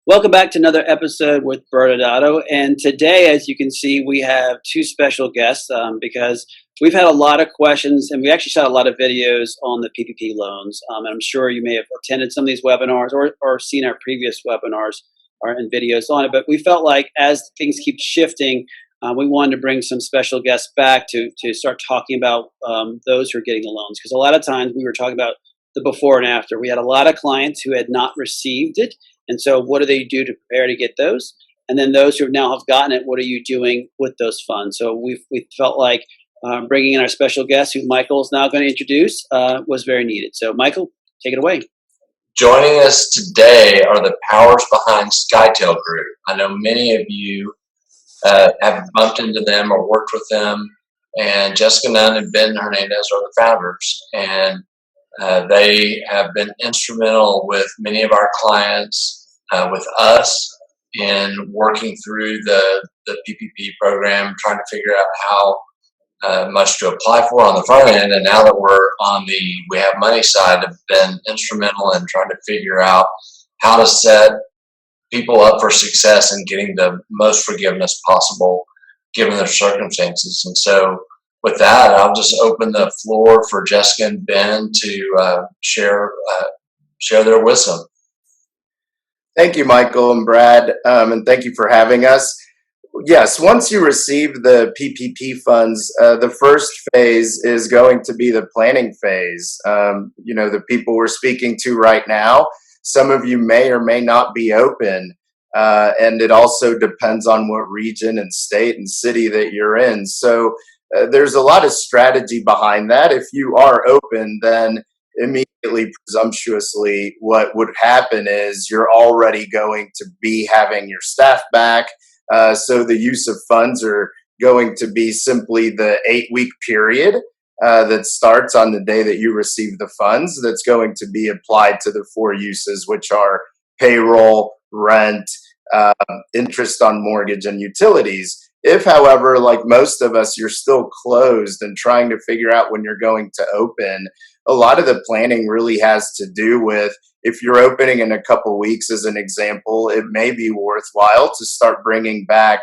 Welcome back to another episode with ByrdAdatto. And today, as you can see, we have two special guests because we've had a lot of questions and we actually shot a lot of videos on the PPP loans. And I'm sure you may have attended some of these webinars or seen our previous webinars and videos on it. But we felt like as things keep shifting, we wanted to bring some special guests back to start talking about those who are getting the loans. Because a lot of times we were talking about the before and after. We had a lot of clients who had not received it. And so what do they do to prepare to get those? And then those who now have gotten it, what are you doing with those funds? So we felt like bringing in our special guest, who Michael is now going to introduce, was very needed. So Michael, take it away. Joining us today are the powers behind Skytale Group. I know many of you have bumped into them or worked with them, and Jessica Nunn and Ben Hernandez are the founders. And they have been instrumental with many of our clients, with us, in working through the PPP program, trying to figure out how much to apply for on the front end. And now that we're on the we have money side, have been instrumental in trying to figure out how to set people up for success and getting the most forgiveness possible given their circumstances. And so with that, I'll just open the floor for Jessica and Ben to share their wisdom. Thank you, Michael and Brad, and thank you for having us. Yes, once you receive the PPP funds, the first phase is going to be the planning phase. The people we're speaking to right now, some of you may or may not be open, and it also depends on what region and state and city that you're in. So there's a lot of strategy behind that. If you are open, then immediately, presumptuously, what would happen is you're already going to be having your staff back. So the use of funds are going to be simply the 8-week period that starts on the day that you receive the funds, that's going to be applied to the 4 uses, which are payroll, rent, interest on mortgage, and utilities. If, however, like most of us, you're still closed and trying to figure out when you're going to open, a lot of the planning really has to do with, if you're opening in a couple weeks, as an example, it may be worthwhile to start bringing back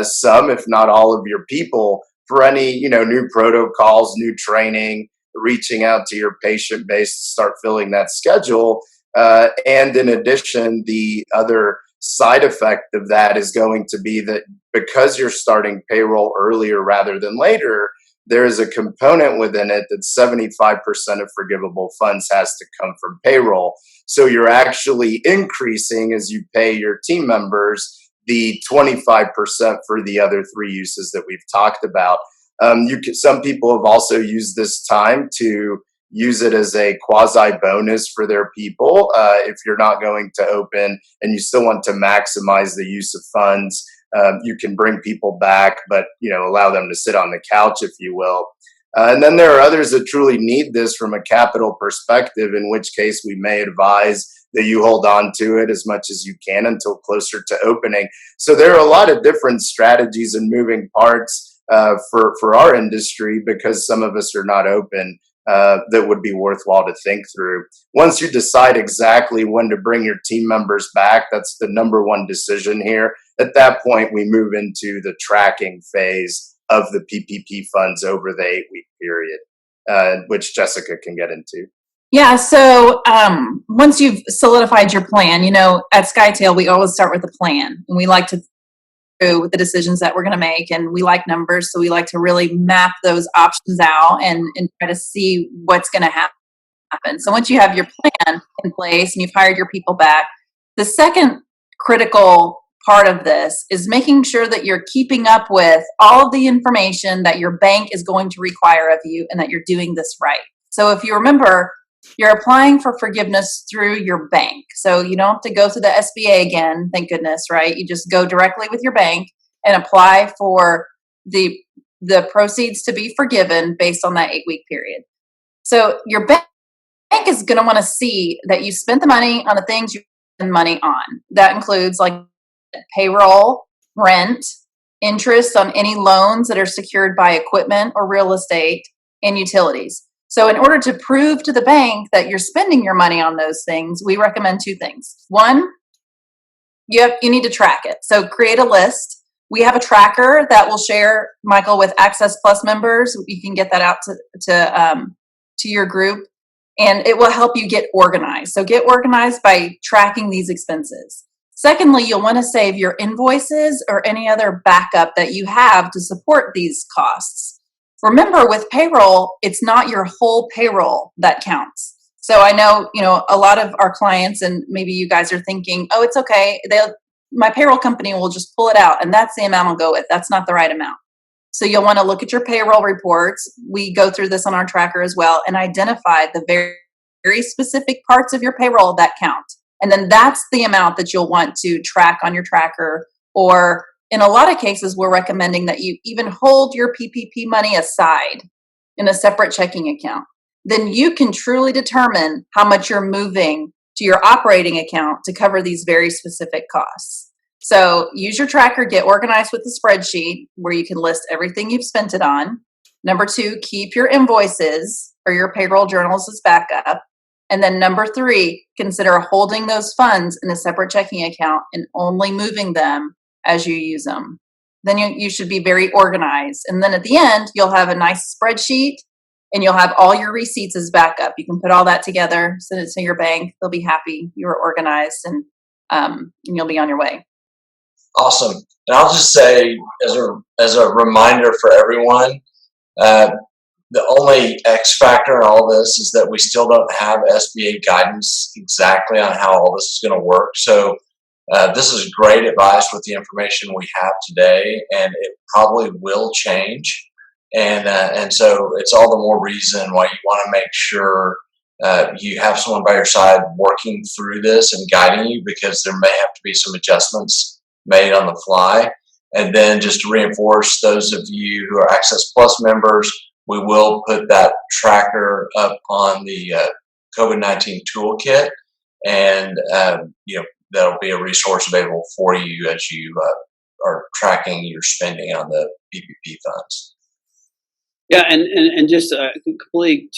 some, if not all, of your people for any new protocols, new training, reaching out to your patient base to start filling that schedule. And in addition, the other side effect of that is going to be that because you're starting payroll earlier rather than later, there is a component within it that 75% of forgivable funds has to come from payroll. So you're actually increasing, as you pay your team members, the 25% for the other 3 uses that we've talked about. Some people have also used this time to use it as a quasi bonus for their people. If you're not going to open and you still want to maximize the use of funds, you can bring people back, but allow them to sit on the couch, if you will. And then there are others that truly need this from a capital perspective, in which case we may advise that you hold on to it as much as you can until closer to opening. So there are a lot of different strategies and moving parts for our industry, because some of us are not open, that would be worthwhile to think through. Once you decide exactly when to bring your team members back, that's the number one decision here. At that point, we move into the tracking phase of the PPP funds over the 8-week period, which Jessica can get into. Yeah, so once you've solidified your plan, at Skytale, we always start with a plan, and we like to through the decisions that we're going to make, and we like numbers, so we like to really map those options out and try to see what's going to happen. So once you have your plan in place and you've hired your people back, the second critical part of this is making sure that you're keeping up with all of the information that your bank is going to require of you and that you're doing this right. So if you remember, you're applying for forgiveness through your bank. So you don't have to go through the SBA again, thank goodness, right? You just go directly with your bank and apply for the proceeds to be forgiven based on that 8-week period. So your bank is going to want to see that you spent the money on the things you spend money on. That includes like payroll, rent, interest on any loans that are secured by equipment or real estate, and utilities. So in order to prove to the bank that you're spending your money on those things, we recommend 2 things. 1, you need to track it. So create a list. We have a tracker that will share, Michael, with Access Plus members. You can get that out to your group, and it will help you get organized. So get organized by tracking these expenses. Secondly, you'll want to save your invoices or any other backup that you have to support these costs. Remember, with payroll, it's not your whole payroll that counts. So I know, a lot of our clients, and maybe you guys are thinking, oh, it's okay. My payroll company will just pull it out, and that's the amount I'll go with. That's not the right amount. So you'll want to look at your payroll reports. We go through this on our tracker as well and identify the very, very specific parts of your payroll that count. And then that's the amount that you'll want to track on your tracker. Or in a lot of cases, we're recommending that you even hold your PPP money aside in a separate checking account. Then you can truly determine how much you're moving to your operating account to cover these very specific costs. So use your tracker, get organized with the spreadsheet where you can list everything you've spent it on. Number 2, keep your invoices or your payroll journals as backup. And then number 3, consider holding those funds in a separate checking account and only moving them as you use them. Then you should be very organized. And then at the end, you'll have a nice spreadsheet and you'll have all your receipts as backup. You can put all that together, send it to your bank. They'll be happy you were organized, and you'll be on your way. Awesome. And I'll just say, as a reminder for everyone, the only X factor in all this is that we still don't have SBA guidance exactly on how all this is going to work. So this is great advice with the information we have today, and it probably will change. And so it's all the more reason why you want to make sure you have someone by your side working through this and guiding you, because there may have to be some adjustments made on the fly. And then just to reinforce those of you who are Access Plus members, we will put that tracker up on the COVID-19 toolkit, and that'll be a resource available for you as you are tracking your spending on the PPP funds. Yeah, and just completely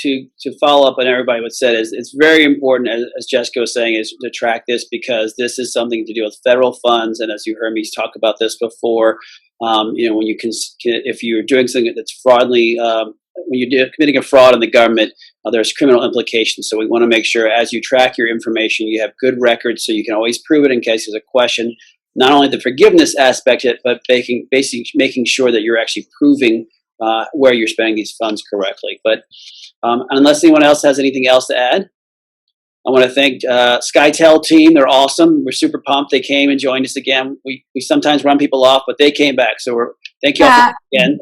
to follow up on everybody what said is it's very important, as Jessica was saying, is to track this, because this is something to do with federal funds, and as you heard me talk about this before, when you can, if you're doing something that's fraudulently, when you're committing a fraud in the government, there's criminal implications. So we want to make sure as you track your information, you have good records so you can always prove it in case there's a question. Not only the forgiveness aspect of it, but making sure that you're actually proving where you're spending these funds correctly. But unless anyone else has anything else to add, I want to thank Skytale team. They're awesome. We're super pumped. They came and joined us again. We sometimes run people off, but they came back. So thank you all again.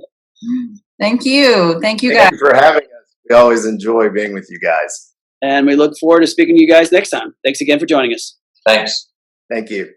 Thank you. Thank you, guys. Thank you for having us. We always enjoy being with you guys. And we look forward to speaking to you guys next time. Thanks again for joining us. Thanks. Thank you.